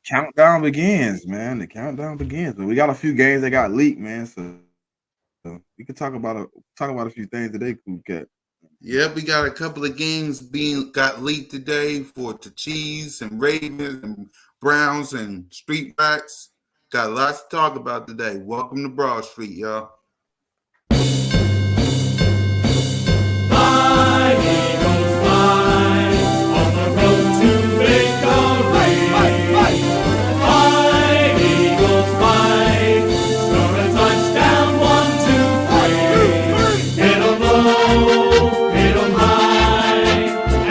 countdown begins, man. The countdown begins. But we got a few games that got leaked, man. So we can talk about a few things today, Cool Cat. Yep, we got a couple of games being got leaked today for the Chiefs and Ravens and Browns and Street Rats. Got lots to talk about today. Welcome to Broad Street, y'all. Fly, Eagles, fly, on the road to victory. Fly, Eagles, fly, score a touchdown, 1, 2, 3. Hit 'em low, hit 'em high,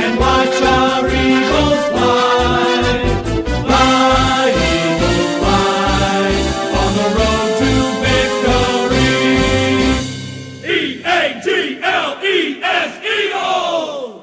and watch our Eagles fly. Fly, Eagles, fly, on the road to victory. E-A-G-L-E-S, Eagles!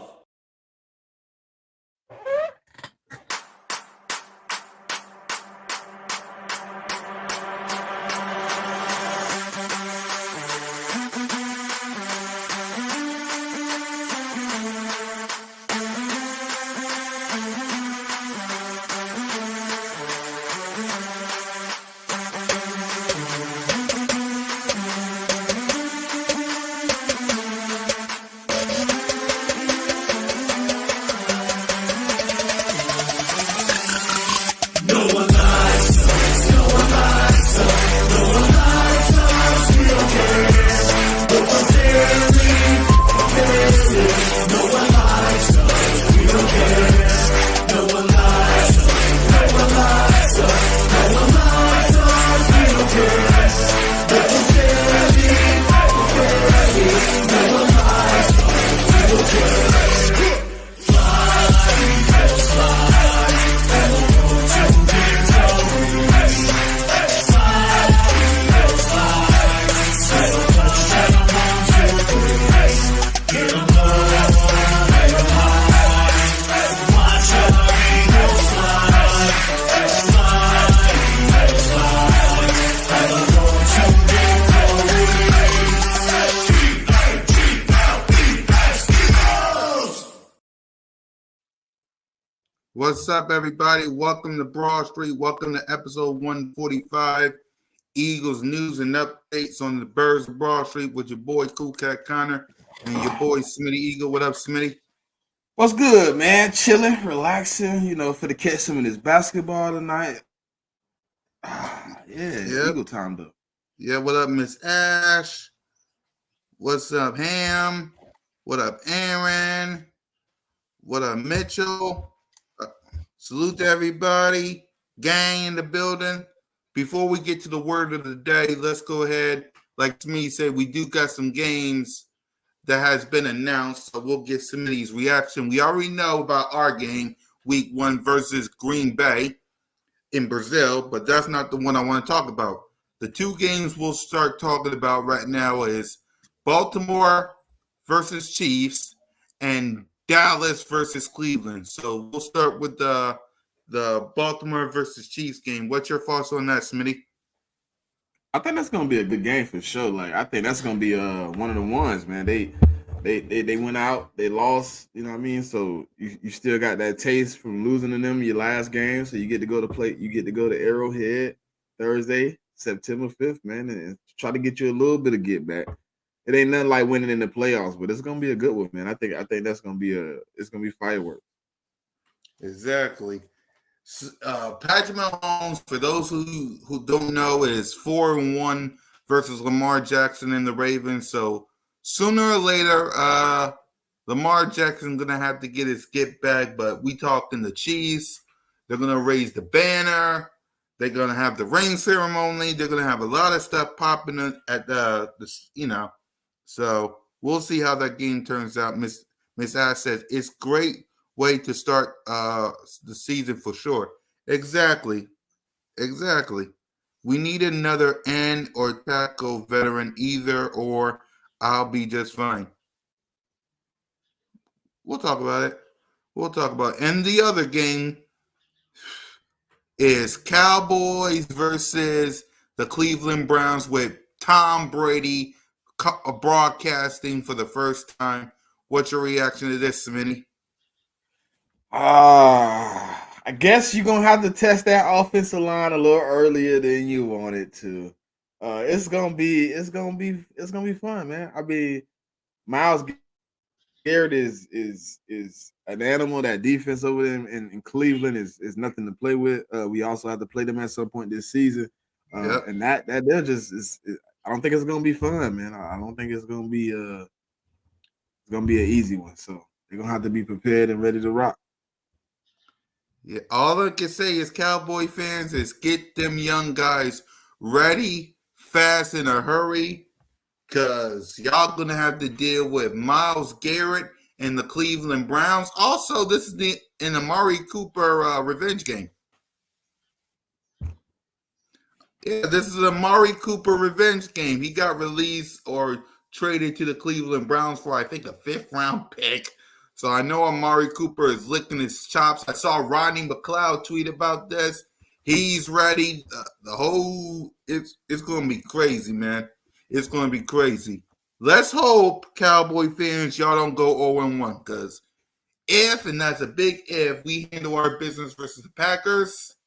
What's up, everybody? Welcome to Broad Street. Welcome to episode 145. Eagles news and updates on the Birds of Broad Street with your boy Cool Cat Connor and your boy Smitty Eagle. What up, Smitty? What's good, man? Chilling, relaxing, for the catch some of this basketball tonight. Yeah, Yep. Eagle time though. Yeah, what up, Miss Ash? What's up, Ham? What up, Aaron? What up, Mitchell? Salute to everybody. Gang in the building. Before we get to the word of the day, let's go ahead. Like me said, we do got some games that has been announced, so we'll get some of these reaction. We already know about our game, week 1 versus Green Bay in Brazil, but that's not the one I want to talk about. The two games we'll start talking about right now is Baltimore versus Chiefs and Dallas versus Cleveland. So we'll start with the Baltimore versus Chiefs game. What's your thoughts on that, Smitty? I think that's gonna be a good game for sure. Like I think that's gonna be one of the ones, man. They went out, they lost, you know what I mean? So you still got that taste from losing to them your last game. So you get to go to Arrowhead Thursday, September 5th, man, and try to get you a little bit of get back. It ain't nothing like winning in the playoffs, but it's gonna be a good one, man. I think that's gonna be it's gonna be fireworks. Exactly. Patrick Mahomes, for those who don't know, is 4-1 versus Lamar Jackson and the Ravens. So sooner or later, Lamar Jackson's gonna have to get his get back. But we talking the Chiefs. They're gonna raise the banner. They're gonna have the ring ceremony. They're gonna have a lot of stuff popping at the So we'll see how that game turns out. Miss Ash says it's great way to start the season for sure. Exactly. We need another end or tackle veteran, either or. I'll be just fine. We'll talk about it. And the other game is Cowboys versus the Cleveland Browns with Tom Brady broadcasting for the first time. What's your reaction to this, Smitty? I guess you're gonna have to test that offensive line a little earlier than you wanted to. It's gonna be fun, man. I mean, Miles Garrett is an animal. That defense over there in Cleveland is nothing to play with. We also have to play them at some point this season, Yep. and that they're just I don't think it's gonna be fun, man. I don't think it's gonna be an easy one. So they're gonna have to be prepared and ready to rock. Yeah, all I can say is Cowboy fans is get them young guys ready, fast, in a hurry, because y'all gonna have to deal with Myles Garrett and the Cleveland Browns. Also, this is an Amari Cooper revenge game. Yeah, this is an Amari Cooper revenge game. He got released or traded to the Cleveland Browns for, I think, a 5th-round pick. So I know Amari Cooper is licking his chops. I saw Rodney McLeod tweet about this. He's ready. The whole it's going to be crazy, man. It's going to be crazy. Let's hope, Cowboy fans, y'all don't go 0-1, because if, and that's a big if, we handle our business versus the Packers,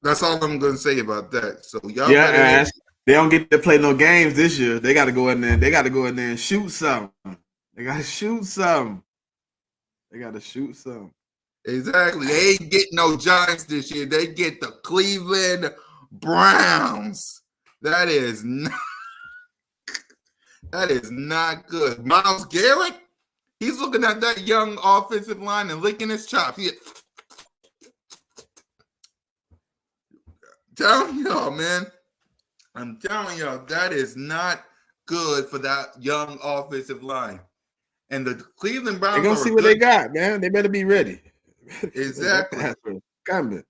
that's all I'm going to say about that. So y'all Yeah, better Ash. They don't get to play no games this year. They got to go in there. They got to go in there and shoot something. They got to shoot something. They got to shoot something. Exactly. They ain't get no Giants this year. They get the Cleveland Browns. That is not good. Myles Garrett, he's looking at that young offensive line and licking his chops. Telling y'all, man. I'm telling y'all, that is not good for that young offensive line. And the Cleveland Browns They're gonna see what they got, man. They better be ready. Exactly. Coming.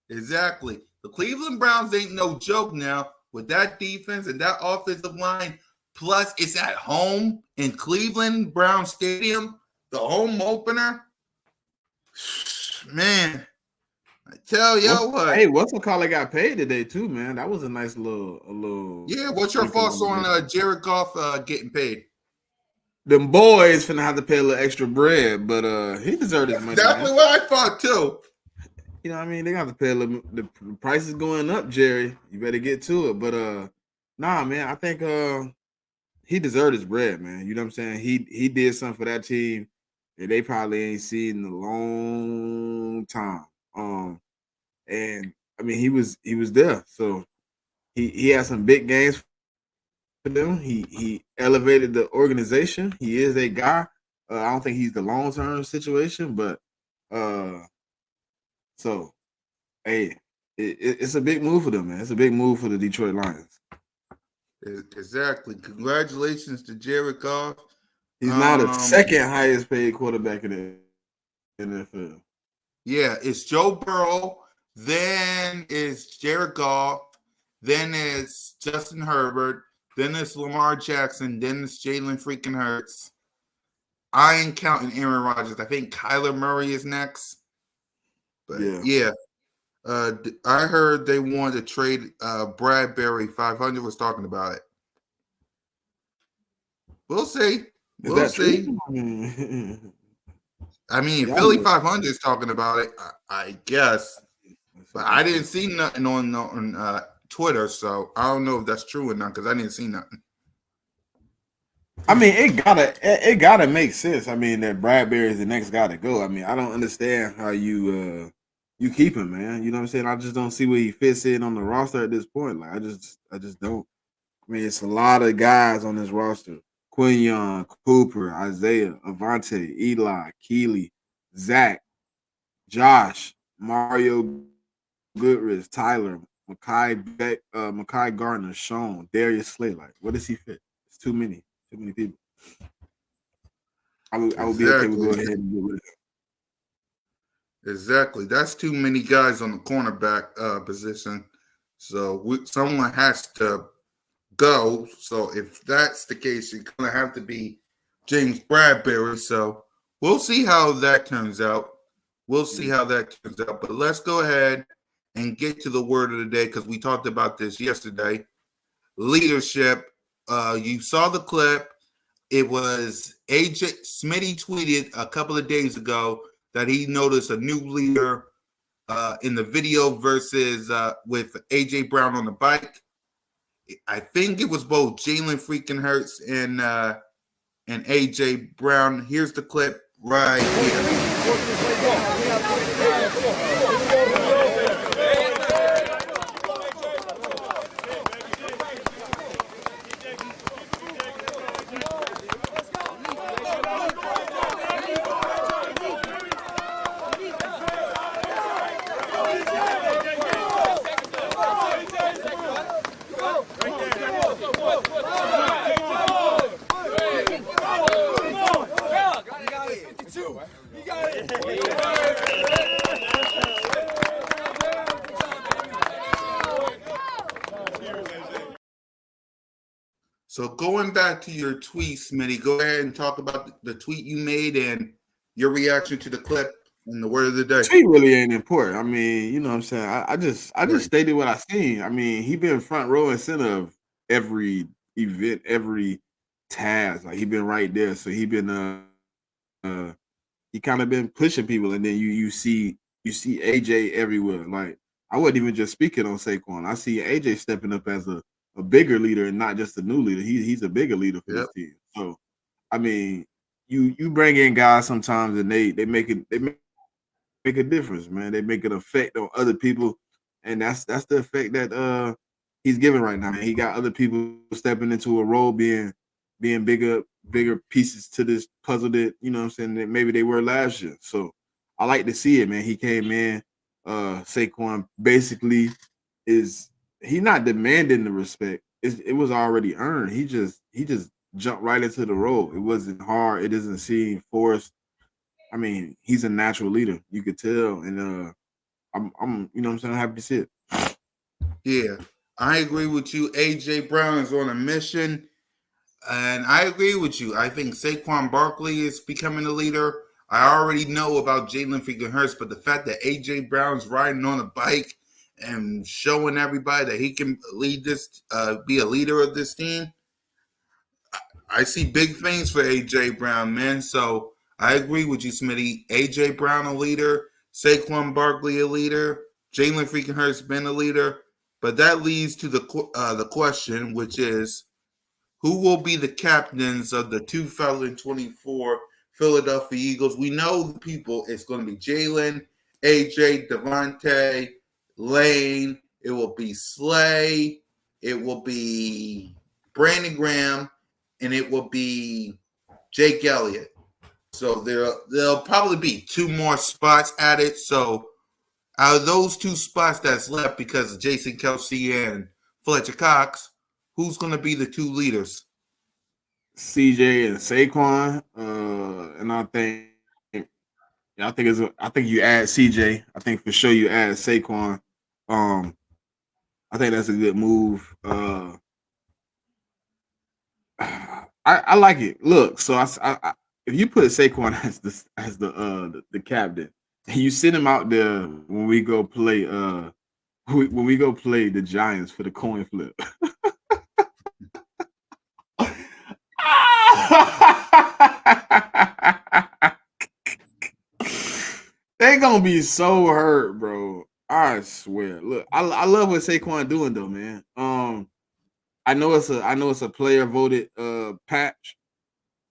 Exactly. The Cleveland Browns ain't no joke now with that defense and that offensive line. Plus, it's at home in Cleveland Brown Stadium, the home opener. Man, I tell y'all what. Hey, what's the caller got paid today too, man? That was a nice little. Yeah, what's your thoughts on Jared Goff getting paid? Them boys finna have to pay a little extra bread, but he deserved his money. Exactly what I thought too. You know what I mean? They got to pay a little. The price is going up, Jerry. You better get to it. But nah, man, I think he deserved his bread, man. You know what I'm saying? He did something for that team that they probably ain't seen in a long time. And I mean, he was there. So he had some big games for them. He elevated the organization. He is a guy. I don't think he's the long-term situation, but so hey, it's a big move for them, man. It's a big move for the Detroit Lions. Exactly. Congratulations to Jared Goff. He's now the second highest paid quarterback in the NFL. Yeah, it's Joe Burrow, then it's Jared Goff, then it's Justin Herbert, then it's Lamar Jackson, then it's Jalen freaking Hurts. I ain't counting Aaron Rodgers. I think Kyler Murray is next. But yeah. I heard they wanted to trade Bradbury. 500 was talking about it. We'll see. We'll see. I mean, Philly 500 is talking about it, I guess. But I didn't see nothing on Twitter, so I don't know if that's true or not because I didn't see nothing. I mean, it gotta make sense. I mean, that Bradbury is the next guy to go. I mean, I don't understand how you keep him, man. You know what I'm saying? I just don't see where he fits in on the roster at this point. Like, I just don't. I mean, it's a lot of guys on this roster. Quinion, Cooper, Isaiah, Avante, Eli, Keely, Zach, Josh, Mario Goodrich, Tyler, Makai Gardner, Sean, Darius Slay. Like, what does he fit? It's too many people. I would be okay with going ahead and get rid of him. Exactly. That's too many guys on the cornerback position. So someone has to go. So if that's the case, it's going to have to be James Bradbury. So we'll see how that turns out. But let's go ahead and get to the word of the day because we talked about this yesterday. Leadership. You saw the clip. It was AJ Smitty tweeted a couple of days ago that he noticed a new leader in the video versus with AJ Brown on the bike. I think it was both Jalen freaking Hurts and AJ Brown. Here's the clip right here. So going back to your tweet, Smitty, go ahead and talk about the tweet you made and your reaction to the clip and the word of the day. Tweet really ain't important. I mean, you know what I'm saying? I just Right. stated what I seen. I mean, he been front row and center of every event, every task. Like he been right there. So he been he kind of been pushing people, and then you see AJ everywhere. Like I wasn't even just speaking on Saquon. I see AJ stepping up as a bigger leader and not just a new leader. He's a bigger leader for this team. So I mean, you bring in guys sometimes and they make a difference, man. They make an effect on other people, and that's the effect that he's giving right now. Man. He got other people stepping into a role, being bigger pieces to this puzzle that, you know what I'm saying, that maybe they were last year. So I like to see it, man. He came in, Saquon basically he's not demanding the respect. It was already earned. He just jumped right into the role. It wasn't hard. It doesn't seem forced. I mean, he's a natural leader. You could tell, and I'm you know what I'm saying, I'm happy to see it. Yeah, I agree with you. AJ Brown is on a mission, and I agree with you. I think Saquon Barkley is becoming a leader. I already know about Jalen freaking Hurts, but the fact that AJ Brown's riding on a bike and showing everybody that he can lead this, be a leader of this team, I see big things for AJ Brown, man. So I agree with you, Smitty. AJ Brown a leader, Saquon Barkley a leader, Jalen freaking Hurts been a leader. But that leads to the question, which is, who will be the captains of the 2024 Philadelphia Eagles? We know the people. It's going to be Jalen, AJ, Devontae, Lane. It will be Slay. It will be Brandon Graham, and it will be Jake Elliott. So there'll probably be two more spots added. So out of those two spots that's left because of Jason Kelsey and Fletcher Cox, who's going to be the two leaders? CJ and Saquon, and I think you add CJ. I think for sure you add Saquon. I think that's a good move. I like it. Look, so I if you put Saquon as the captain, and you send him out there when we go play when we go play the Giants for the coin flip. They gonna be so hurt, bro. I swear. Look, I love what Saquon doing though, man. I know it's a player voted patch.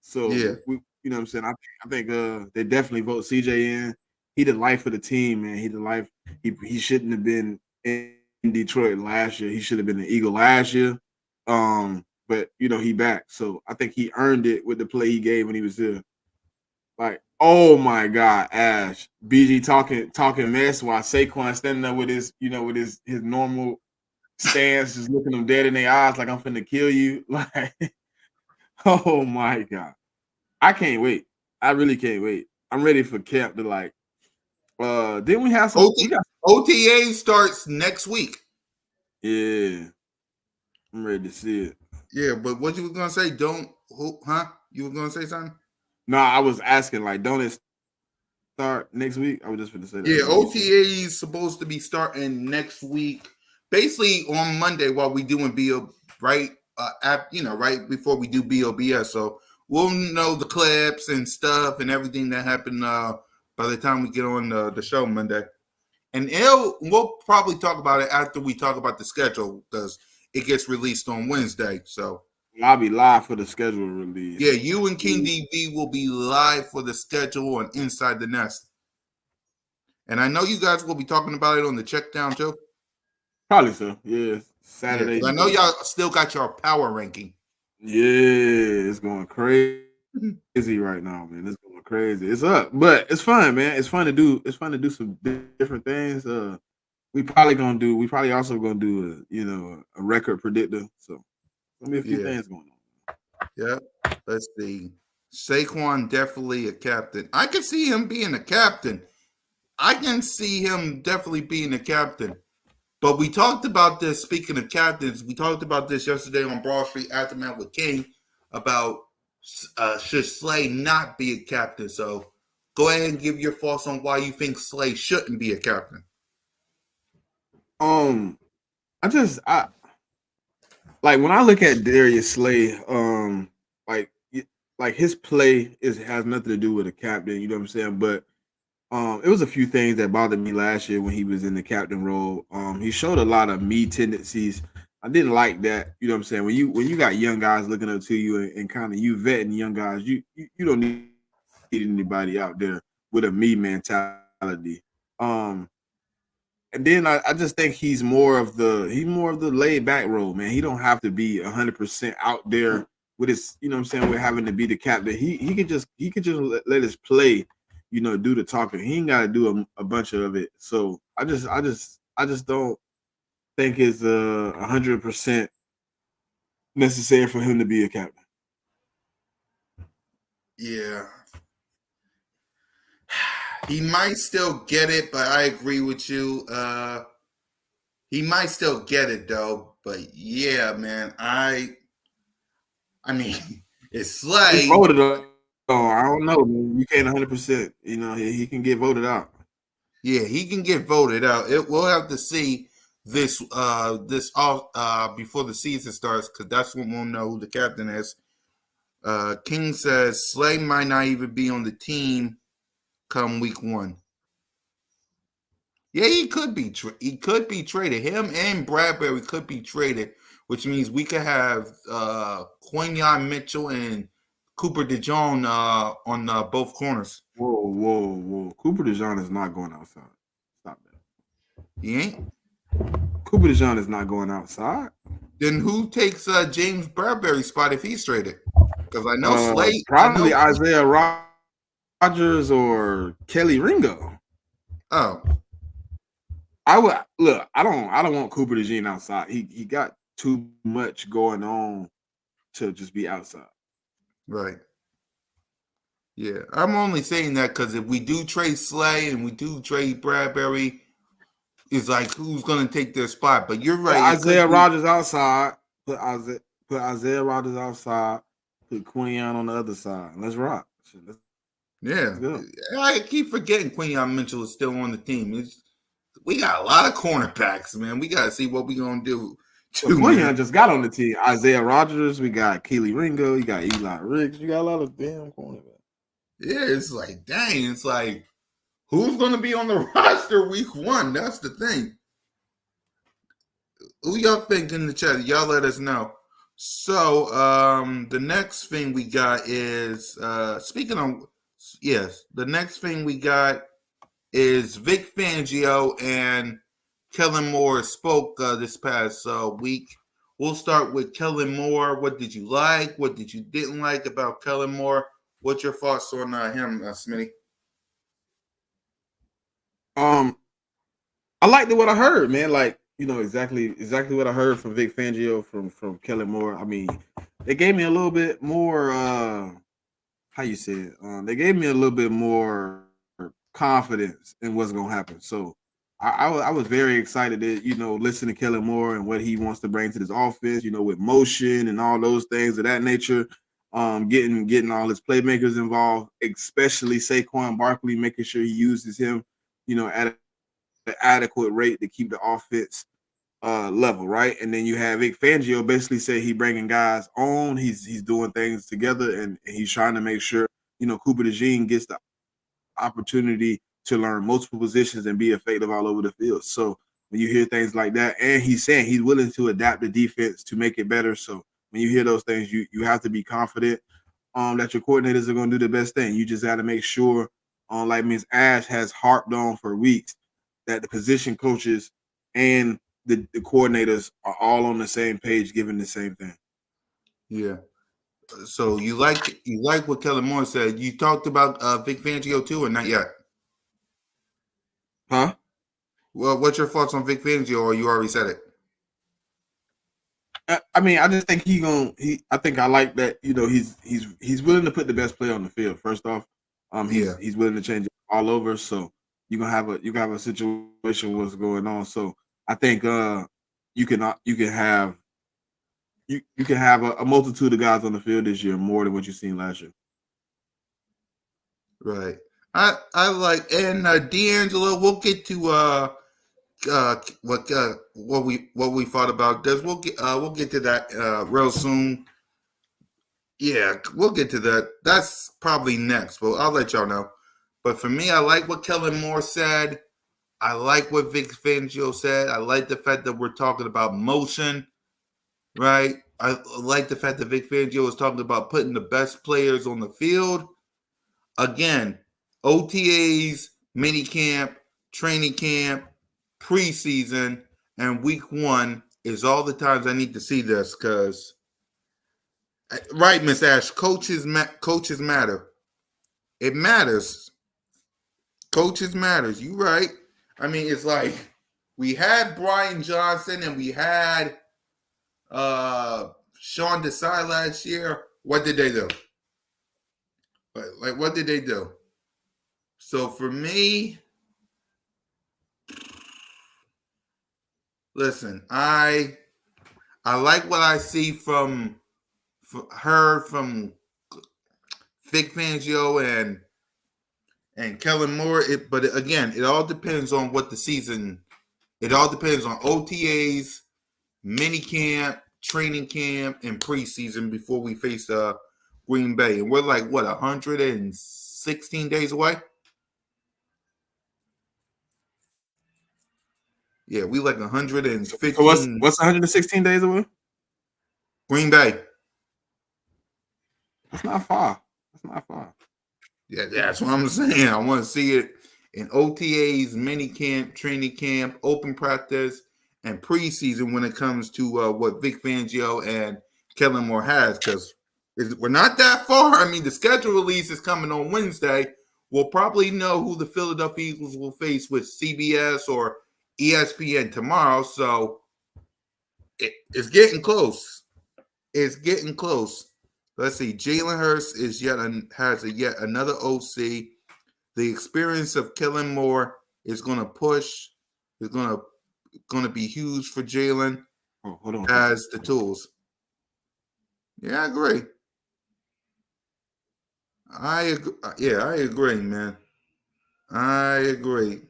So Yeah. we, you know what I'm saying? I think they definitely vote CJ in. He the life of the team, man. He the life. He shouldn't have been in Detroit last year. He should have been an Eagle last year. But you know, he back. So I think he earned it with the play he gave when he was there. Like, oh my God, Ash. BG talking mess while Saquon standing there with his, you know, with his normal stance, just looking them dead in their eyes like I'm finna kill you. Like, oh my God. I can't wait. I really can't wait. I'm ready for camp to like didn't we have some OTA starts next week. Yeah. I'm ready to see it. Yeah, but what you were gonna say? You were gonna say something? No, I was asking, like, don't it start next week? I was just gonna say that. Yeah, OTA is supposed to be starting next week, basically on Monday while we doing B.O.B.S, right? Right before we do B.O.B.S. So we'll know the clips and stuff and everything that happened by the time we get on the show Monday. And we'll probably talk about it after we talk about the schedule because it gets released on Wednesday. So I'll be live for the schedule release. yeah, you and King DB will be live for the schedule on Inside the Nest. And I know you guys will be talking about it on the check down too. Probably so. Yeah, Saturday. Yeah, I know y'all still got your power ranking. Yeah, it's going crazy right now, man. It's going crazy. It's up, but it's fun, man. It's fun to do. It's fun to do some different things. We probably also gonna do a record predictor. So gonna be a few things going on. Yeah. Let's see. Saquon definitely a captain. I can see him being a captain. I can see him definitely being a captain. But we talked about this, speaking of captains, we talked about this yesterday on Broad Street Aftermath with King about should Slay not be a captain. So go ahead and give your thoughts on why you think Slay shouldn't be a captain. I like when I look at Darius Slay, like his play has nothing to do with a captain, you know what I'm saying? But it was a few things that bothered me last year when he was in the captain role. He showed a lot of me tendencies. I didn't like that, you know what I'm saying? When you got young guys looking up to you and kind of you vetting young guys, you don't need anybody out there with a me mentality. And then I just think he's more of the laid back role, man. He don't have to be 100% out there with his, you know what I'm saying, with having to be the captain. He could just let his play, do the talking. He ain't got to do a bunch of it. So I just don't think it's 100% necessary for him to be a captain. Yeah. He might still get it, but I agree with you. He might still get it though. But yeah, man, I mean, it's Slay. He voted on. I don't know, man. You can't 100%. He can get voted out. Yeah, he can get voted out. We'll have to see this off before the season starts because that's when we'll know who the captain is. King says Slay might not even be on the team come week 1. Yeah, he could be. He could be traded. Him and Bradbury could be traded, which means we could have Quinyon Mitchell and Cooper DeJong on both corners. Whoa! Cooper DeJong is not going outside. Stop that. He ain't. Cooper DeJong is not going outside. Then who takes James Bradbury's spot if he's traded? Because I know Slate. Probably Isaiah Rogers or Kelly Ringo. Oh. I would look. I don't want Cooper DeJean outside. He got too much going on to just be outside. Right. Yeah, I'm only saying that because if we do trade Slay and we do trade Bradbury, it's like who's going to take their spot. But you're right. Put Isaiah Rogers outside. Put Isaiah Rogers outside. Put Quinyon on the other side. Let's rock. Let's go. I keep forgetting Quinyon Mitchell is still on the team. We got a lot of cornerbacks, man. We got to see what we're going to do. Quinyon just got on the team. Isaiah Rogers. We got Keely Ringo. You got Eli Riggs. You got a lot of damn cornerbacks. Yeah, it's like, dang. It's like, who's going to be on the roster week 1? That's the thing. Who y'all think in the chat? Y'all let us know. So the next thing we got is the next thing we got is Vic Fangio and Kellen Moore spoke this past week. We'll start with Kellen Moore. What did you like? What did you didn't like about Kellen Moore? What's your thoughts on him, Smitty? I liked what I heard, man. Like, exactly what I heard from Vic Fangio from Kellen Moore. I mean, they gave me a little bit more how you say it? They gave me a little bit more confidence in what's gonna happen. So I was very excited to, listen to Kellen Moore and what he wants to bring to this offense, with motion and all those things of that nature. Getting all his playmakers involved, especially Saquon Barkley, making sure he uses him, at an adequate rate to keep the offense level, right? And then you have Vic Fangio basically say he bringing guys on, he's doing things together, and he's trying to make sure, Cooper DeJean gets the opportunity to learn multiple positions and be effective all over the field. So when you hear things like that, and he's saying he's willing to adapt the defense to make it better. So when you hear those things, you have to be confident that your coordinators are going to do the best thing. You just got to make sure, like Ms. Ash has harped on for weeks, that the position coaches and the coordinators are all on the same page, giving the same thing. Yeah. So you like what Kellen Moore said. You talked about Vic Fangio too, or not yet? Huh? Well, what's your thoughts on Vic Fangio, or you already said it? I mean, I just think I think I like that. He's willing to put the best player on the field. First off, Yeah. he's willing to change it all over. So you can have a situation what's going on. So I think you can have you can have a multitude of guys on the field this year, more than what you've seen last year. Right. I like, and D'Angelo. We'll get to what we thought about this. We'll get to that real soon. Yeah, we'll get to that. That's probably next. But I'll let y'all know. But for me, I like what Kellen Moore said. I like what Vic Fangio said. I like the fact that we're talking about motion, right? I like the fact that Vic Fangio is talking about putting the best players on the field. Again, OTAs, minicamp, training camp, preseason, and week 1 is all the times I need to see this because, right, Miss Ash, coaches matter. It matters. Coaches matters. You right. I mean, it's like we had Brian Johnson and we had Sean Desai last year. What did they do? Like, what did they do? So for me, listen, I like what I see from Vic Fangio and Kellen Moore. But again, it all depends on what the season. It all depends on OTAs, mini camp, training camp, and preseason before we face Green Bay. And we're like, what, 116 days away? Yeah, we like 115. So what's 116 days away? Green Bay. That's not far. That's not far. Yeah, that's what I'm saying. I want to see it in OTAs, mini camp, training camp, open practice, and preseason when it comes to what Vic Fangio and Kellen Moore has, because we're not that far. I mean, the schedule release is coming on Wednesday. We'll probably know who the Philadelphia Eagles will face with CBS or ESPN tomorrow. So it's getting close. It's getting close. Let's see. Jalen Hurts has yet another OC. The experience of Kellen Moore is going to push. Is going to be huge for Jalen. Oh, hold on. Has the tools. Yeah, I agree. Yeah, I agree, man. I agree.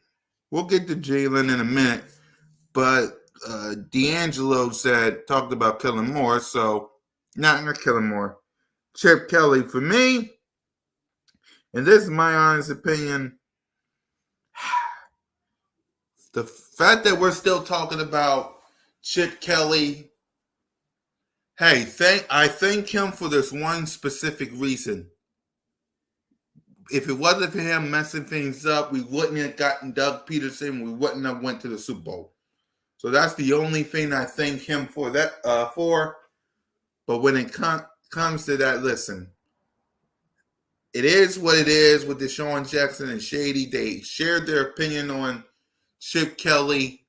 We'll get to Jalen in a minute, but D'Angelo talked about Kellen Moore, so not Kellen Moore. Chip Kelly, for me, and this is my honest opinion, the fact that we're still talking about Chip Kelly, hey, I thank him for this one specific reason. If it wasn't for him messing things up, we wouldn't have gotten Doug Peterson. We wouldn't have went to the Super Bowl. So that's the only thing I thank him for that for. But when it comes to that, listen, it is what it is with Deshaun Jackson and Shady. They shared their opinion on Chip Kelly.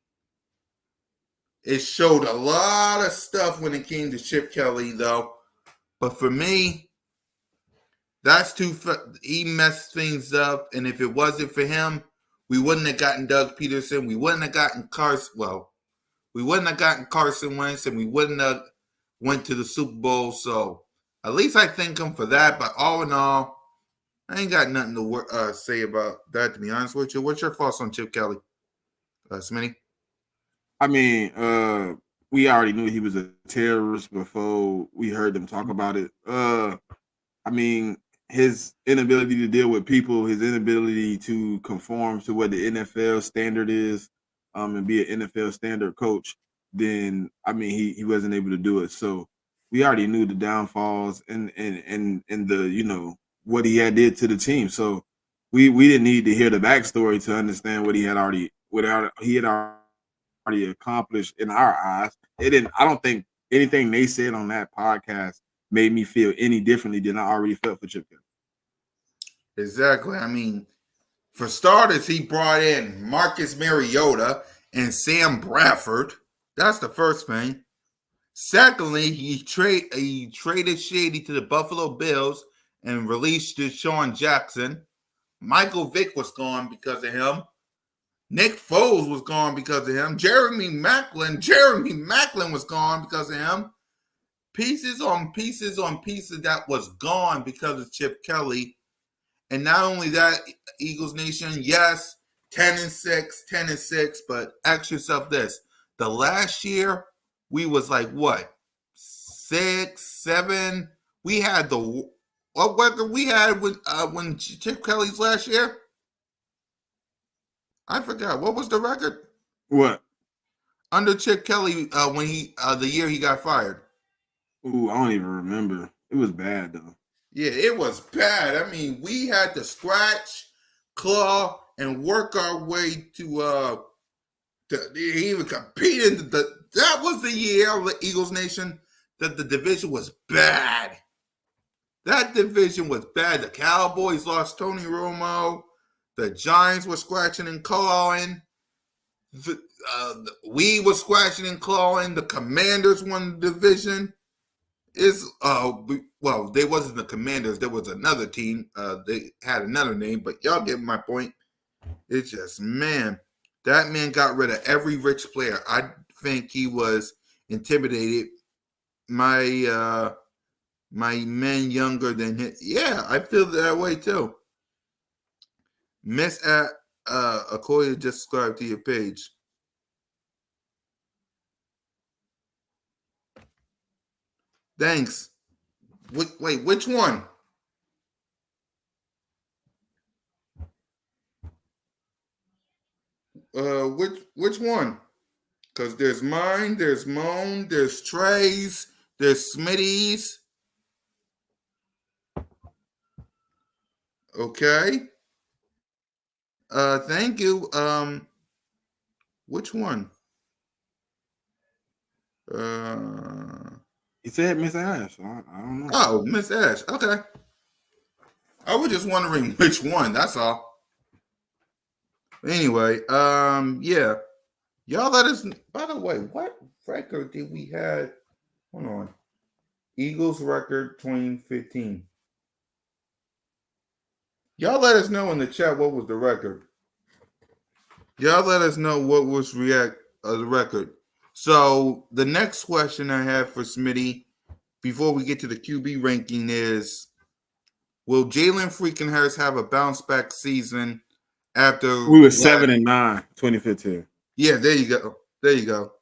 It showed a lot of stuff when it came to Chip Kelly, though. But for me, he messed things up. And if it wasn't for him, we wouldn't have gotten Doug Peterson. We wouldn't have gotten Carson. Well, we wouldn't have gotten Carson Wentz, and we wouldn't have went to the Super Bowl. So at least I thank him for that. But all in all, I ain't got nothing to say about that, to be honest with you. What's your thoughts on Chip Kelly, Smitty? I mean, we already knew he was a terrorist before we heard them talk about it. I mean, his inability to deal with people, his inability to conform to what the NFL standard is, and be an NFL standard coach, then I mean he wasn't able to do it. So we already knew the downfalls and the what he had did to the team. So we didn't need to hear the backstory to understand he had already accomplished in our eyes. It didn't. I don't think anything they said on that podcast made me feel any differently than I already felt for Chip Kelly. Exactly. I mean, for starters, he brought in Marcus Mariota and Sam Bradford. That's the first thing. Secondly, he traded Shady to the Buffalo Bills and released Deshaun Jackson. Michael Vick was gone because of him. Nick Foles was gone because of him. Jeremy Maclin was gone because of him. Pieces on pieces on pieces that was gone because of Chip Kelly. And not only that, Eagles Nation, yes, 10-6, but ask yourself this. The last year, we was like, what? 6, 7? We had what record we had when Chip Kelly's last year? I forgot. What was the record? What? Under Chip Kelly when the year he got fired. Ooh, I don't even remember. It was bad though. Yeah, it was bad. I mean, we had to scratch, claw, and work our way to even compete in that was the year of the Eagles Nation that the division was bad. That division was bad. The Cowboys lost Tony Romo. The Giants were scratching and clawing. We were scratching and clawing. The Commanders won the division. Well, they wasn't the Commanders. There was another team. They had another name, but y'all get my point. It's just, man, that man got rid of every rich player. I think he was intimidated. My men younger than him. Yeah, I feel that way too. Miss Akoya just subscribed to your page. Thanks. Wait, which one? Which one? Because there's mine, there's Moan, there's Trey's, there's Smitty's. Okay. Thank you. Which one? He said Miss Ash. I don't know. Oh, Miss Ash. Okay. I was just wondering which one. That's all. Anyway, yeah. Y'all let us. By the way, what record did we have? Hold on. Eagles record 2015. Y'all let us know in the chat what was the record. Y'all let us know what was the record. So the next question I have for Smitty before we get to the QB ranking is, will Jalen freaking Hurts have a bounce back season after we were 7-9, 2015? Yeah, there you go. There you go.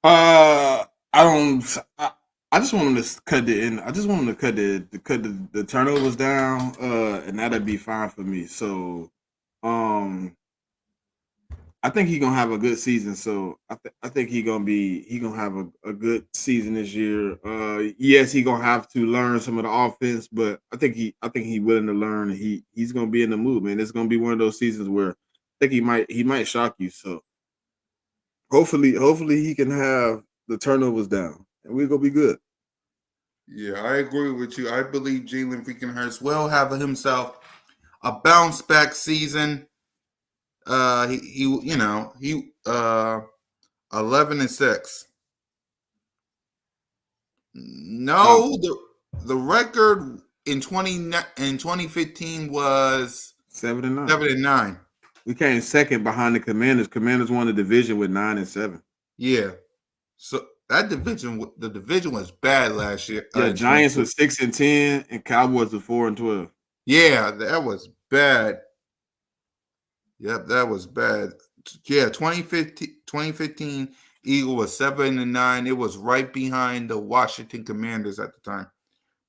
I just want him to cut the end. I just want him to cut the turnovers down, and that'd be fine for me. So, I think he's gonna have a good season. So I think he's gonna have a good season this year. Yes, he's gonna have to learn some of the offense, but I think he's willing to learn. He's gonna be in the mood, man. It's gonna be one of those seasons where I think he might shock you. So hopefully he can have the turnovers down, and we're gonna be good. Yeah, I agree with you. I believe Jalen freaking Hurts will have himself a bounce back season. He 11-6. No, the record in 2015 was 7-9. 7-9. We came second behind the Commanders. Commanders won the division with 9-7. Yeah, so that the division was bad last year. Yeah, Giants was 6-10, and Cowboys were 4-12. Yeah, that was bad. Yep, that was bad. Yeah, 2015 Eagle was 7-9. It was right behind the Washington Commanders at the time.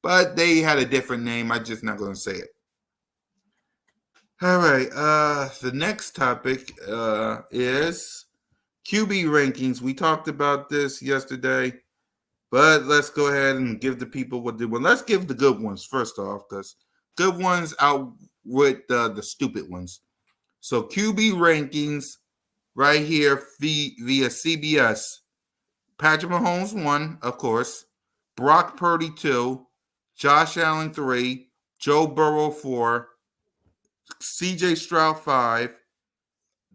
but they had a different name. I'm just not going to say it. All right. The next topic is QB rankings. We talked about this yesterday, but let's go ahead and give the people what they want. Let's give the good ones first off, because good ones outwit the stupid ones. So QB rankings right here via CBS. Patrick Mahomes 1, of course. Brock Purdy 2. Josh Allen 3. Joe Burrow 4. CJ Stroud 5.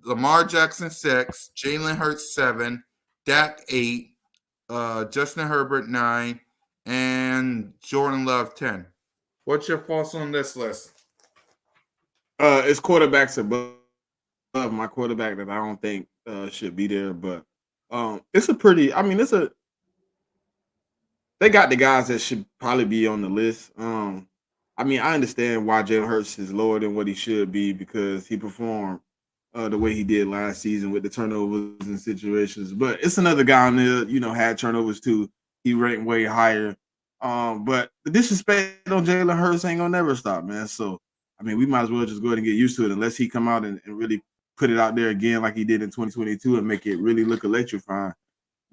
Lamar Jackson 6. Jalen Hurts 7. Dak 8. Justin Herbert 9. And Jordan Love 10. What's your thoughts on this list? It's quarterbacks above my quarterback that I don't think should be there, but it's a pretty. I mean, they got the guys that should probably be on the list. I mean, I understand why Jalen Hurts is lower than what he should be because he performed the way he did last season with the turnovers and situations. But it's another guy on there, had turnovers too. He ranked way higher. But the disrespect on Jalen Hurts ain't gonna never stop, man. So I mean, we might as well just go ahead and get used to it unless he come out and really put it out there again like he did in 2022 and make it really look electrifying.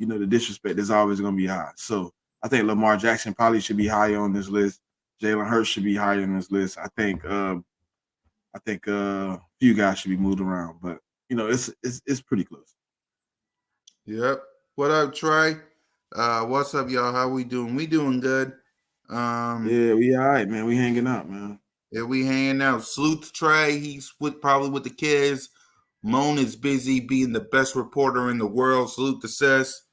The disrespect is always gonna be high. So I think Lamar Jackson probably should be higher on this list. Jalen Hurts should be higher on this list. I think a few guys should be moved around, but it's pretty close. Yep. What up, Trey? What's up, y'all? How we doing? We doing good. Yeah, we all right, man. We hanging out, man. Yeah, we hanging out. Salute to Trey. He's probably with the kids. Moan is busy being the best reporter in the world. Salute to Sis.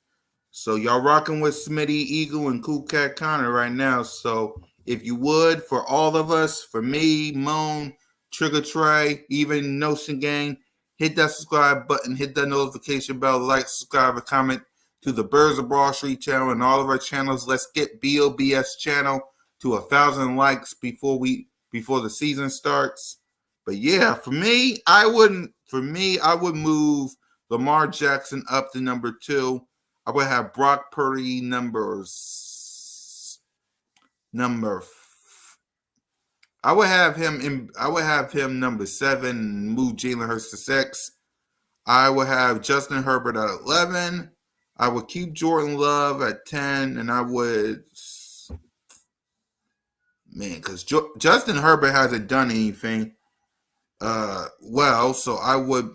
So y'all rocking with Smitty Eagle and Cool Cat Connor right now. So if you would, for all of us, for me, Moan, Trigger Trey, even Notion Gang, hit that subscribe button, hit that notification bell, like, subscribe, and comment to the Birds of Broad Street channel and all of our channels. Let's get B.O.B.S channel to 1,000 likes before the season starts. But yeah, for me, I would move Lamar Jackson up to number 2. I would have Brock Purdy I would have him number 7, move Jalen Hurts to 6. I would have Justin Herbert at 11. I would keep Jordan Love at 10, and I would, because Justin Herbert hasn't done anything well, so I would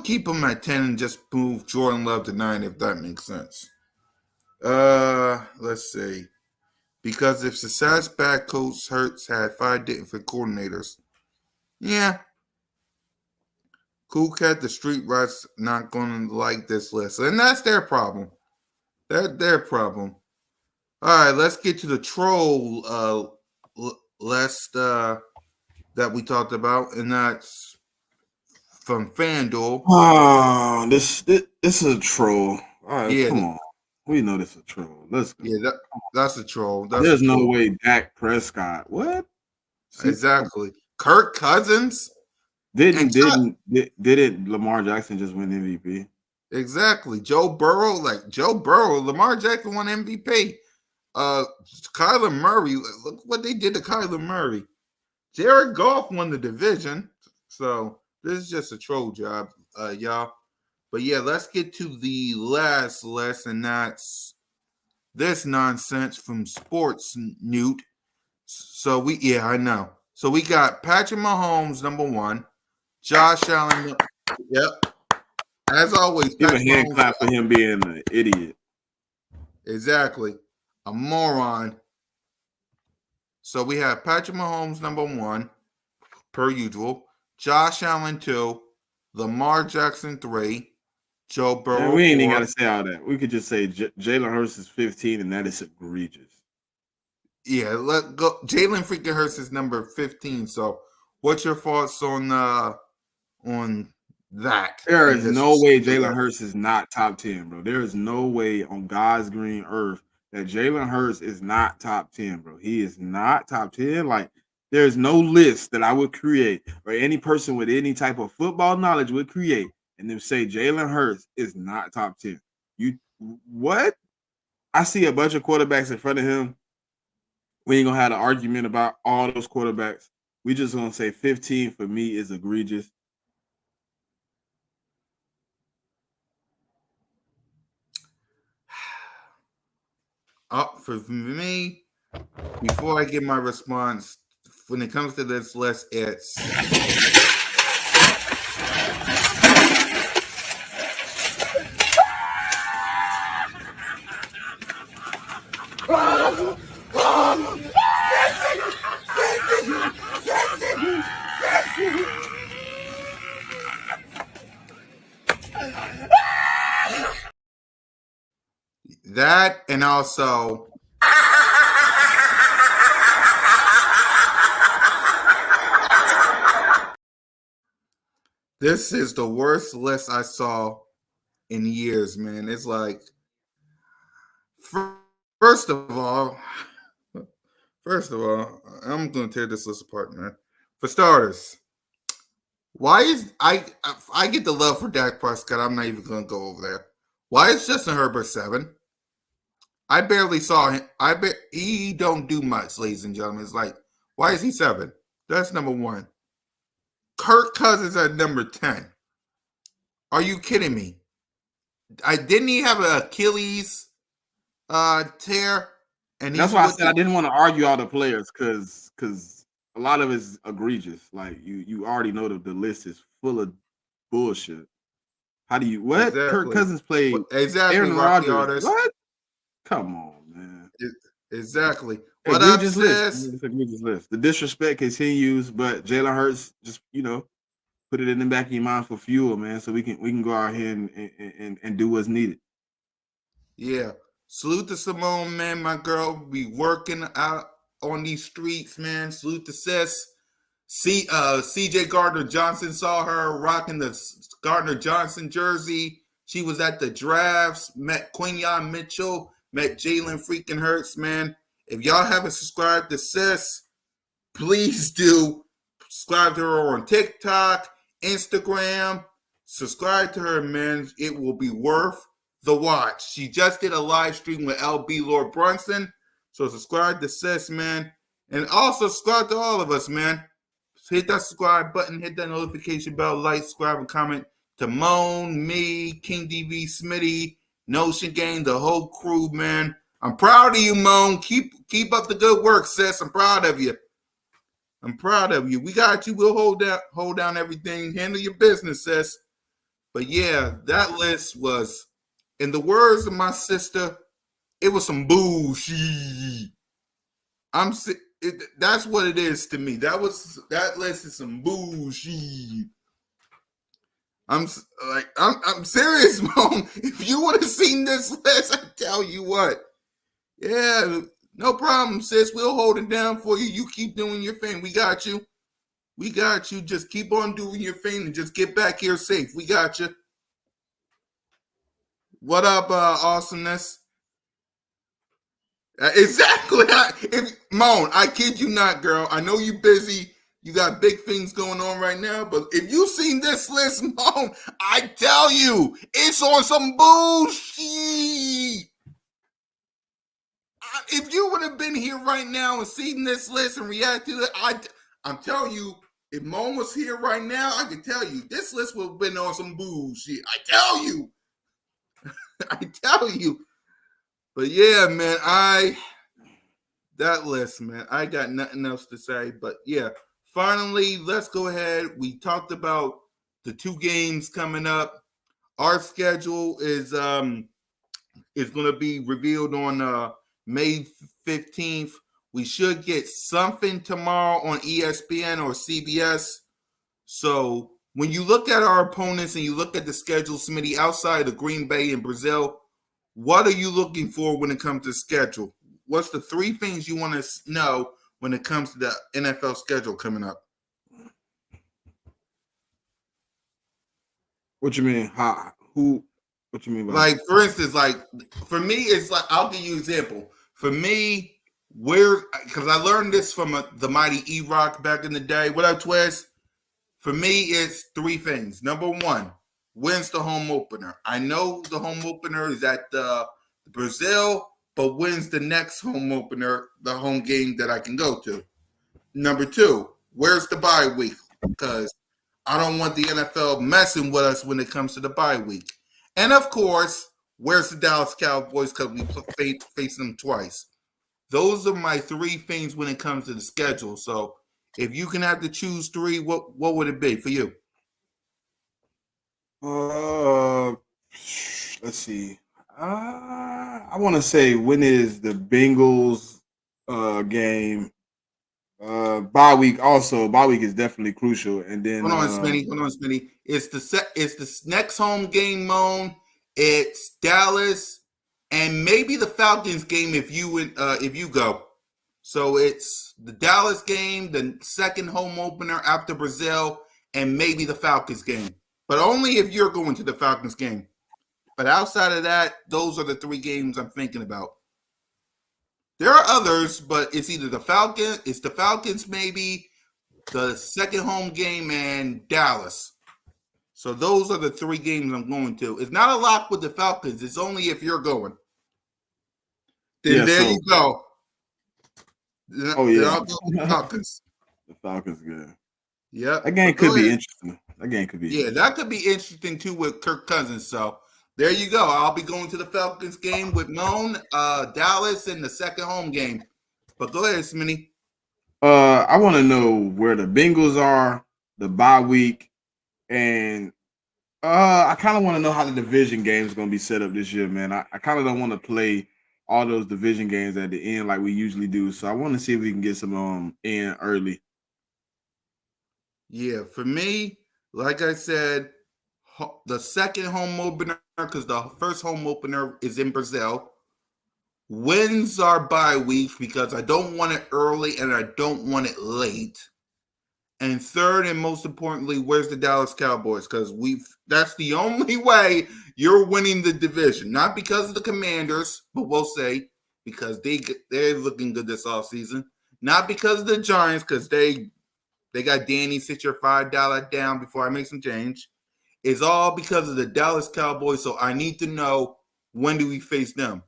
keep him at 10 and just move Jordan Love to 9, if that makes sense. Let's see. Because if success bad coach Hurts had 5 different coordinators. Yeah. Cool Cat, the street rats not going to like this list. And that's their problem. That's their problem. All right, let's get to the troll list that we talked about. And that's from FanDuel. Oh, this is a troll. All right, Yeah, come on. We know this is a troll. Let's go. Yeah, that's a troll. There's no way Dak Prescott. What? Exactly. Kirk Cousins Didn't Lamar Jackson just win MVP? Exactly. Joe Burrow, Lamar Jackson won MVP. Kyler Murray, look what they did to Kyler Murray. Jared Goff won the division. So this is just a troll job, y'all. But yeah, let's get to the last lesson. That's this nonsense from Sports Newt. So I know. So we got Patrick Mahomes, number 1. Josh Allen. Yep. As always, give a hand clap for him being an idiot. Exactly. A moron. So we have Patrick Mahomes, number 1, per usual. Josh Allen, 2. Lamar Jackson, 3. Joe Burrow. Man, we ain't even got to say all that. We could just say Jalen Hurts is 15, and that is egregious. Yeah, let go. Jalen freaking Hurts is number 15. So, what's your thoughts on that? There is no way Jalen Hurts is not top 10, bro. There is no way on God's green earth that Jalen Hurts is not top 10, bro. He is not top 10. Like, there's no list that I would create or any person with any type of football knowledge would create and then say Jalen Hurts is not top 10. What? I see a bunch of quarterbacks in front of him We ain't gonna have an argument about all those quarterbacks. We just gonna say 15 for me is egregious. For me, before I give my response, when it comes to this list, it's that, and also this is the worst list I saw in years, man. It's like, first of all, I'm going to tear this list apart, man. For starters, why is I get the love for Dak Prescott? I'm not even going to go over there. Why is Justin Herbert 7? I barely saw him. He don't do much, ladies and gentlemen. It's like, why is he 7? That's number 1. Kirk Cousins at number 10. Are you kidding me? Didn't he have an Achilles tear? And that's why I said I didn't want to argue all the players because a lot of it's egregious. Like you already know the list is full of bullshit. How do you what? Exactly. Kirk Cousins played exactly Aaron Rodgers. What? Come on, man. Exactly. What up, sis? It's egregious list. The disrespect continues, but Jalen Hurts just put it in the back of your mind for fuel, man. So we can go out here and do what's needed. Yeah. Salute to Simone, man, my girl. We working out on these streets, man. Salute to sis. CJ Gardner Johnson, saw her rocking the Gardner Johnson jersey. She was at the drafts, met Quinyon Mitchell, met Jalen freaking Hurts, man. If y'all haven't subscribed to sis, please do. Subscribe to her on TikTok, Instagram. Subscribe to her, man. It will be worth the watch. She just did a live stream with LB Lord Brunson. So subscribe to sis, man. And also subscribe to all of us, man. Hit that subscribe button, hit that notification bell, like, subscribe, and comment to Moan, me, King DV, Smitty, Notion Gang, the whole crew, man. I'm proud of you, Moan. Keep up the good work, sis. I'm proud of you. We got you. We'll hold down everything. Handle your business, sis. But yeah, that list was, in the words of my sister, it was some bullshit. That's what it is to me. That list is some bullshit. I'm serious, Mom. If you would have seen this list, I tell you what. Yeah, no problem, sis. We'll hold it down for you. You keep doing your thing. We got you. Just keep on doing your thing and just get back here safe. We got you. What up, awesomeness? Exactly. Moan, I kid you not, girl. I know you busy. You got big things going on right now. But if you seen this list, Moan, I tell you, it's on some bullshit. If you would have been here right now and seen this list and reacted to it, I'm telling you, if Moan was here right now, I can tell you, this list would have been on some bullshit. I tell you. But yeah, man, that list, man, I got nothing else to say. But yeah, finally, let's go ahead. We talked about the 2 games coming up. Our schedule is going to be revealed on May 15th. We should get something tomorrow on ESPN or CBS. So when you look at our opponents and you look at the schedule, Smitty, outside of Green Bay and Brazil, what are you looking for when it comes to schedule? What's the 3 things you want to know when it comes to the NFL schedule coming up? What you mean? What you mean by like, for instance, like for me, it's like, I'll give you an example. For me, because I learned this from the mighty E-Rock back in the day. What up, Twist? For me, it's 3 things. Number 1, when's the home opener? I know the home opener is at Brazil. but when's the next home opener, the home game that I can go to? Number 2, where's the bye week? Because I don't want the NFL messing with us when it comes to the bye week. And of course, where's the Dallas Cowboys? Because we face them twice. Those are my 3 things when it comes to the schedule. So if you can have to choose 3, what would it be for you? Let's see. I want to say, when is the Bengals game? Bye week also. Bye week is definitely crucial. And then Hold on, Smitty. It's the next home game, Moan. It's Dallas and maybe the Falcons game if you go. So it's the Dallas game, the second home opener after Brazil, and maybe the Falcons game. But only if you're going to the Falcons game. But outside of that, those are the 3 games I'm thinking about. There are others, but it's either the Falcons maybe, the second home game, and Dallas. So those are the 3 games I'm going to. It's not a lock with the Falcons. It's only if you're going. Then you go. Then I'll go with the Falcons. The Falcons good. Yep. That game could be interesting. Yeah, that could be interesting too with Kirk Cousins. So there you go. I'll be going to the Falcons game with Moan, Dallas, and the second home game. But go ahead, Smitty. I want to know where the Bengals are, the bye week, and I kind of want to know how the division games are going to be set up this year, man. I kind of don't want to play all those division games at the end like we usually do. So I want to see if we can get some in early. Yeah, for me, like I said, the second home opener, because the first home opener is in Brazil. Wins our bye week because I don't want it early and I don't want it late. And third, and most importantly, where's the Dallas Cowboys? Because that's the only way you're winning the division. Not because of the Commanders, but we'll say because they're looking good this offseason. Not because of the Giants, because they got Danny, sit your $5 down before I make some change. It's all because of the Dallas Cowboys. So I need to know, when do we face them?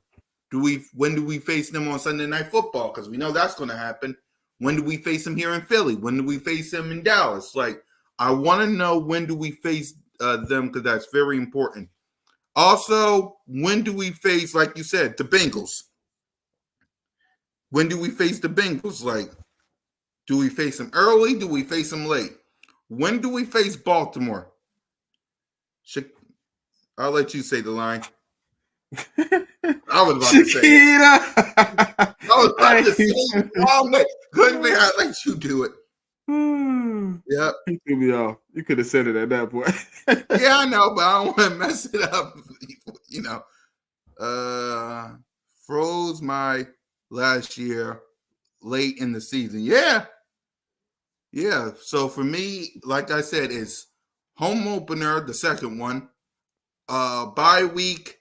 When do we face them on Sunday Night Football? Because we know that's going to happen. When do we face them here in Philly? When do we face them in Dallas? Like, I want to know, when do we face them, because that's very important. Also, when do we face, like you said, the Bengals? When do we face the Bengals? Like, do we face them early? Do we face them late? When do we face Baltimore? I'll let you say the line. I was about to say it. I was about to say it wrong way. Good man, I'll let you do it. Yep. You threw me off. You could have said it at that point. Yeah, I know, but I don't want to mess it up. You know. Froze my last year late in the season. Yeah. Yeah. So for me, like I said, it's home opener, the second one. Bye week,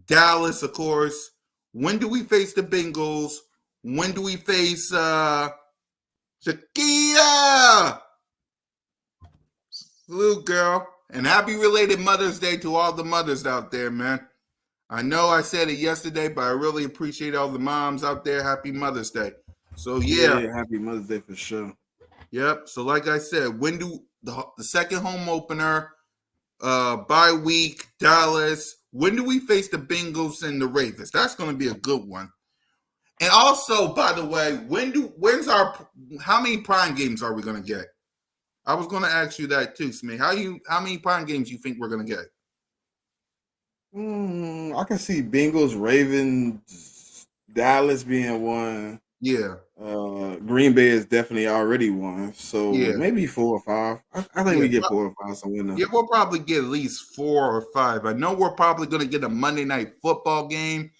Dallas, of course. When do we face the Bengals? When do we face Shakia? Salute, girl. And happy related Mother's Day to all the mothers out there, man. I know I said it yesterday, but I really appreciate all the moms out there. Happy Mother's Day. So, yeah. Happy Mother's Day for sure. Yep. So, like I said, when do the second home opener, bye week, Dallas. When do we face the Bengals and the Ravens? That's going to be a good one. And also, by the way, how many prime games are we going to get? I was going to ask you that too, Smith. How many prime games you think we're going to get? I can see Bengals, Ravens, Dallas being one. Yeah. Green Bay is definitely already one. So maybe 4 or 5. I think we get 4 or 5 somewhere. Yeah, we'll probably get at least 4 or 5. I know we're probably going to get a Monday Night Football game.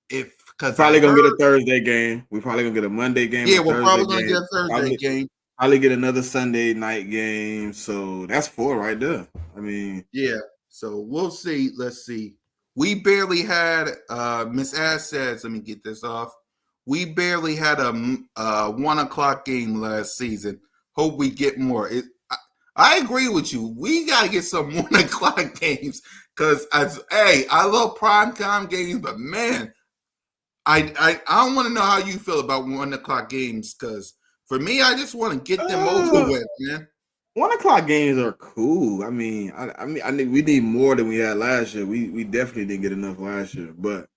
Because probably going to get a Thursday game. We're probably going to get a Monday game. Yeah, we're probably going to get a Thursday game. Probably get another Sunday night game. So that's 4 right there. I mean. Yeah. So we'll see. Let's see. We barely had, Miss Ash says, let me get this off. We barely had a 1 o'clock game last season. Hope we get more. I agree with you. We got to get some 1 o'clock games because, I love primetime games, but man, I don't want to know how you feel about 1 o'clock games, because for me, I just want to get them over Uh, with, man. 1 o'clock games are cool. I mean, I think we need more than we had last year. We definitely didn't get enough last year, but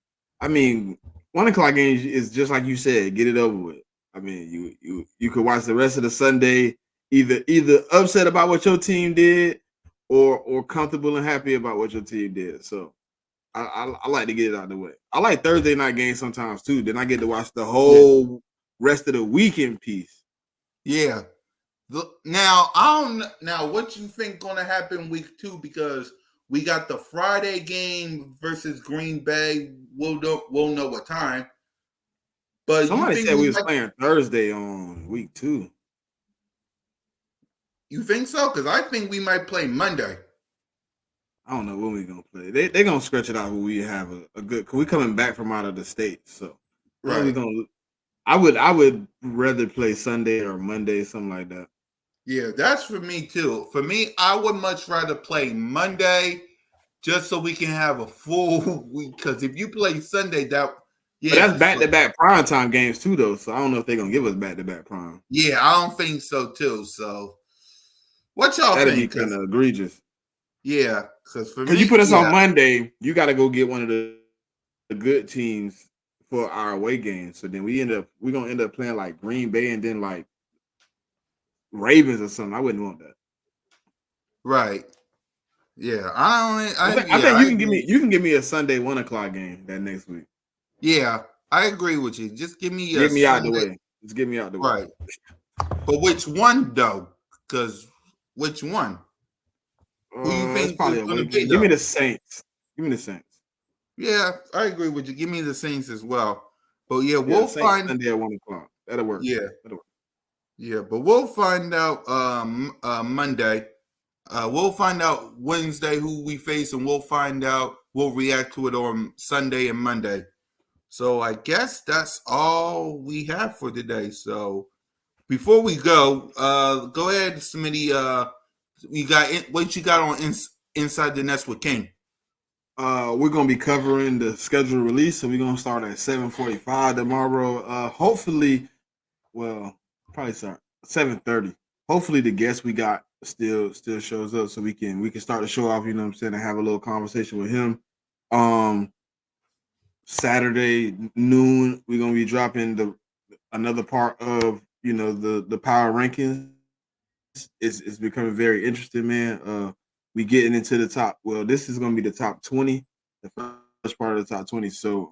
I mean, 1 o'clock games is just like you said, get it over with. I mean, you could watch the rest of the Sunday either upset about what your team did, or comfortable and happy about what your team did. So I like to get it out of the way. I like Thursday night games sometimes too. Then I get to watch the Yeah. whole rest of the weekend piece. Yeah. Now, I don't. Now, what you think going to happen week 2? Because we got the Friday game versus Green Bay. We'll know what time. But you Somebody think said we we was might? playing Thursday on week 2. You think so? Because I think we might play Monday. I don't know when we gonna play. They gonna stretch it out when we have a good. Cause we coming back from out of the state, so when we Right. gonna. I would rather play Sunday or Monday, something like that. Yeah, that's for me too. For me, I would much rather play Monday just so we can have a full week. Because if you play Sunday, But that's yeah, back so to back prime time games too, though. So I don't know if they're gonna give us back to back prime. yeah, I don't think so too. So what y'all That'd be think? kind Because of egregious. for Cause you me, put us on yeah, Monday, you got to go get one of the good teams for our away game. So then we're gonna end up playing like Green Bay and then like Ravens or something. I wouldn't want that. right. Yeah, I yeah, think I you can give agree. me you can give me a Sunday 1 o'clock game that next week. Yeah, I agree with you. Just give me a Get me out the Sunday, way. Just get me out the way. right? But which one though? Because which one? Who you It's think is probably a going to away be game. Give me though? the Saints. Give me the Saints. Yeah, I agree with you. Give me the Saints as well. But yeah, Yeah, we'll Saints find. Sunday at 1 o'clock. That'll work. Yeah, That'll work. yeah, but we'll find out Monday. We'll find out Wednesday who we face, and we'll find out. We'll react to it on Sunday and Monday. So I guess that's all we have for today. So before we go ahead, Smitty. What you got on Inside the Nest with King? We're gonna be covering the schedule release, so we're gonna start at 7:45 tomorrow. Hopefully, well, probably start 7:30. Hopefully, the guest we got still shows up, so we can start the show off. You know what I'm saying, and have a little conversation with him. Um, Saturday noon, we're gonna be dropping another part of the power rankings. It's becoming very interesting, man. We getting into the top. Well, this is gonna be the top 20, the first part of the top 20. So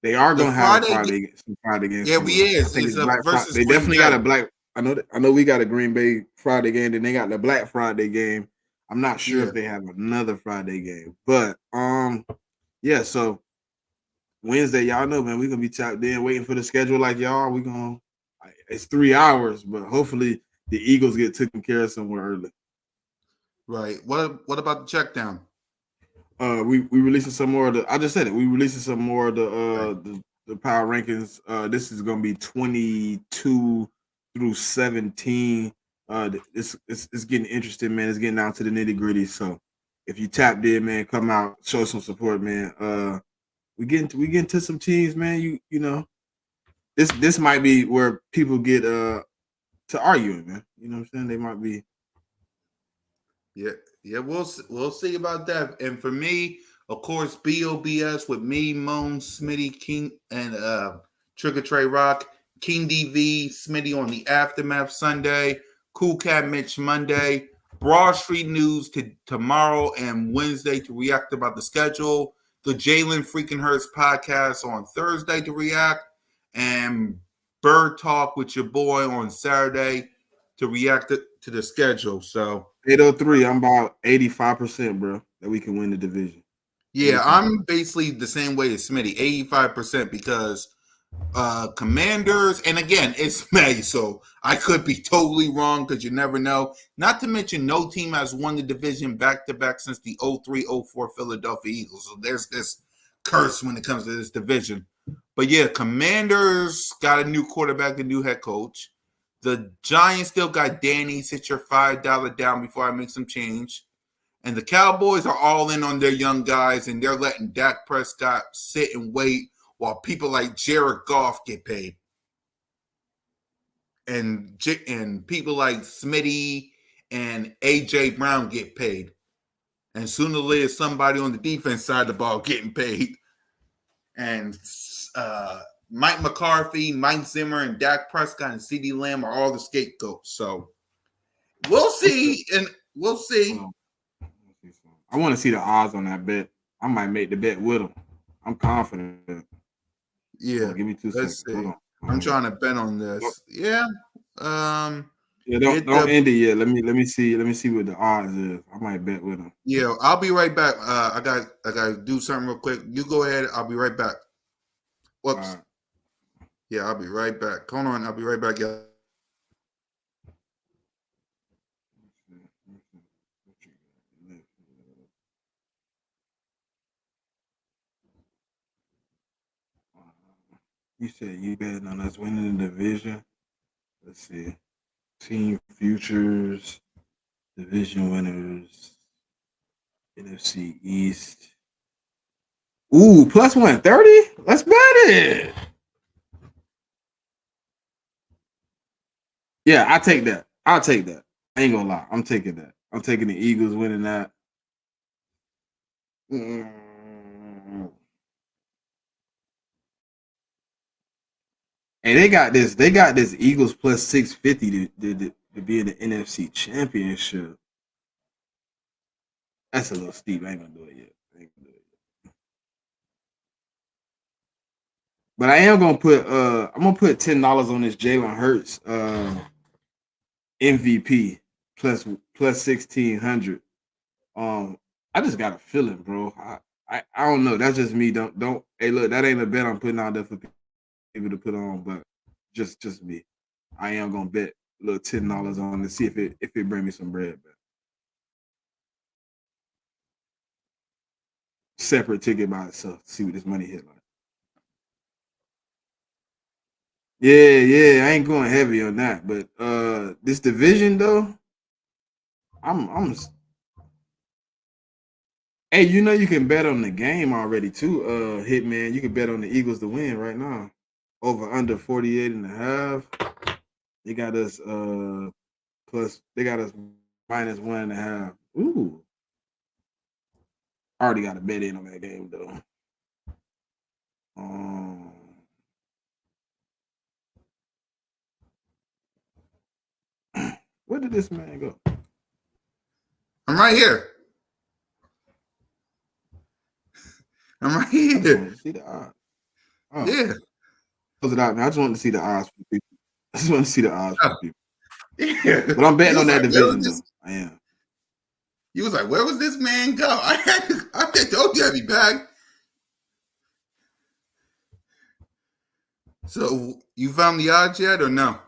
they are The gonna have some Friday games yeah, we for us. I is. think It's it's Black Friday. versus They Green definitely got Bay. a black. I know we got a Green Bay Friday game, then they got the Black Friday game. I'm not sure Yeah, if they have another Friday game, but yeah. So Wednesday, y'all know, man, we're gonna be tapped in, waiting for the schedule like y'all. It's 3 hours, but hopefully the Eagles get taken care of somewhere early. right. What about the check down? We releasing some more of the. I just said it. We releasing some more of Okay. the power rankings. This is gonna be 22 through 17. It's getting interesting, man. It's getting down to the nitty gritty. So if you tapped in, man, come out, show some support, man. We getting to some teams, man. You know this might be where people get to arguing, man. You know what I'm saying? They might be. Yeah, yeah, we'll see about that. And for me, of course, B.O.B.S with me, Moan, Smitty, King, and Trigger Trey Rock, King DV, Smitty on the Aftermath Sunday, Cool Cat Mitch Monday, Broad Street News tomorrow and Wednesday to react about the schedule, the Jalen Freaking Hurts podcast on Thursday to react, and Bird Talk with your boy on Saturday to react to the schedule. So 803. I'm about 85%, bro, that we can win the division. yeah, 85. I'm basically the same way as Smitty, 85% because Commanders, and again, it's May, so I could be totally wrong because you never know. Not to mention, no team has won the division back to back since the 03-04 Philadelphia Eagles. So there's this curse when it comes to this division. But yeah, Commanders got a new quarterback, a new head coach. The Giants still got Danny. Sit your $5 down before I make some change. And the Cowboys are all in on their young guys, and they're letting Dak Prescott sit and wait while people like Jared Goff get paid. And people like Smitty and A.J. Brown get paid. And sooner or later, somebody on the defense side of the ball getting paid. And Mike McCarthy, Mike Zimmer, and Dak Prescott and CeeDee Lamb are all the scapegoats. So we'll see, and we'll see. I want to see the odds on that bet. I might make the bet with them. I'm confident. Yeah, give me 2 let's seconds. see. Hold on. I'm trying to bet on this. Yeah. Yeah, don't end it yet. Let me see. Let me see what the odds is. I might bet with them. Yeah, I'll be right back. I got to do something real quick. You go ahead. I'll be right back. Whoops. Right. Yeah, I'll be right back. Hold on. I'll be right back. Yeah. You said you betting on us winning the division. Let's see. Team futures, division winners, NFC East. Ooh, plus 130? Let's bet it. Yeah, I take that. I'll take that. I ain't gonna lie. I'm taking that. I'm taking the Eagles winning that. Hey, they got this. They got this Eagles plus 650 to be in the NFC Championship. That's a little steep. I ain't gonna do it yet. But I am gonna put I'm gonna put $10 on this Jalen Hurts MVP plus 1600. I just got a feeling, bro. I don't know. That's just me. Don't hey look, that ain't a bet I'm putting out there for people to put on, but just me. I am gonna bet a little $10 on to see if it bring me some bread back. Separate ticket by itself. See what this money hit like. Yeah, I ain't going heavy on that. But this division though, I'm hey, you know you can bet on the game already too, Hitman. You can bet on the Eagles to win right now. Over under 48 and a half. They got us they got us minus 1.5. Ooh. I already got a bet in on that game though. Where did this man go? I'm right here. I'm right here. See the odds. Oh. Yeah. Close it out, man. I just want to see the odds for people. I just want to see the odds for people. Yeah. But I'm betting on that division though. I am. He was like, "Where was this man go?" I told you I'd be back. So you found the odds yet or no?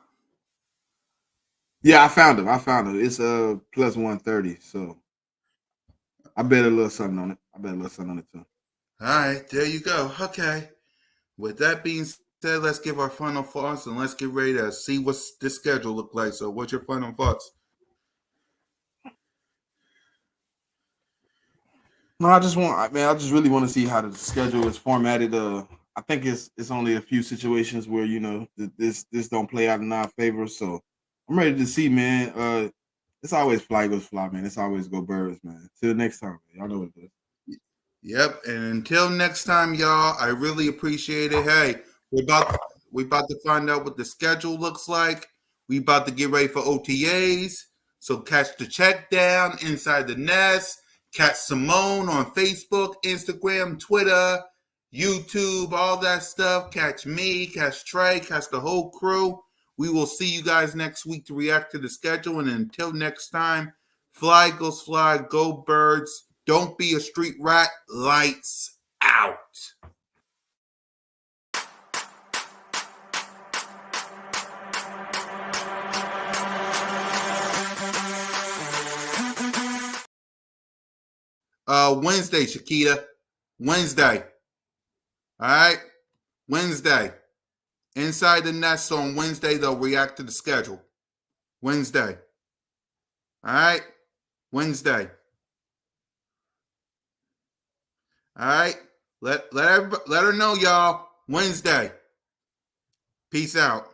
Yeah, I found him. It's plus 130. So I bet a little something on it. Too. All right, there you go. Okay. With that being said, let's give our final thoughts and let's get ready to see what's this schedule look like. So, what's your final thoughts? No, I just really want to see how the schedule is formatted. I think it's only a few situations where this don't play out in our favor. So I'm ready to see, man. It's always fly goes fly, man. It's always go birds, man. Till next time, man. Y'all know what it is. Yep. And until next time, y'all, I really appreciate it. Hey, we're about to find out what the schedule looks like. We about to get ready for OTAs. So catch the check down inside the nest. Catch Simone on Facebook, Instagram, Twitter, YouTube, all that stuff. Catch me, catch Trey, catch the whole crew. We will see you guys next week to react to the schedule. And until next time, fly goes fly, go birds. Don't be a street rat. Lights out. Wednesday, Shakita. Wednesday. All right. Wednesday. Inside the nest on Wednesday, they'll react to the schedule. Wednesday. All right. Wednesday. All right. Let her know, y'all. Wednesday. Peace out.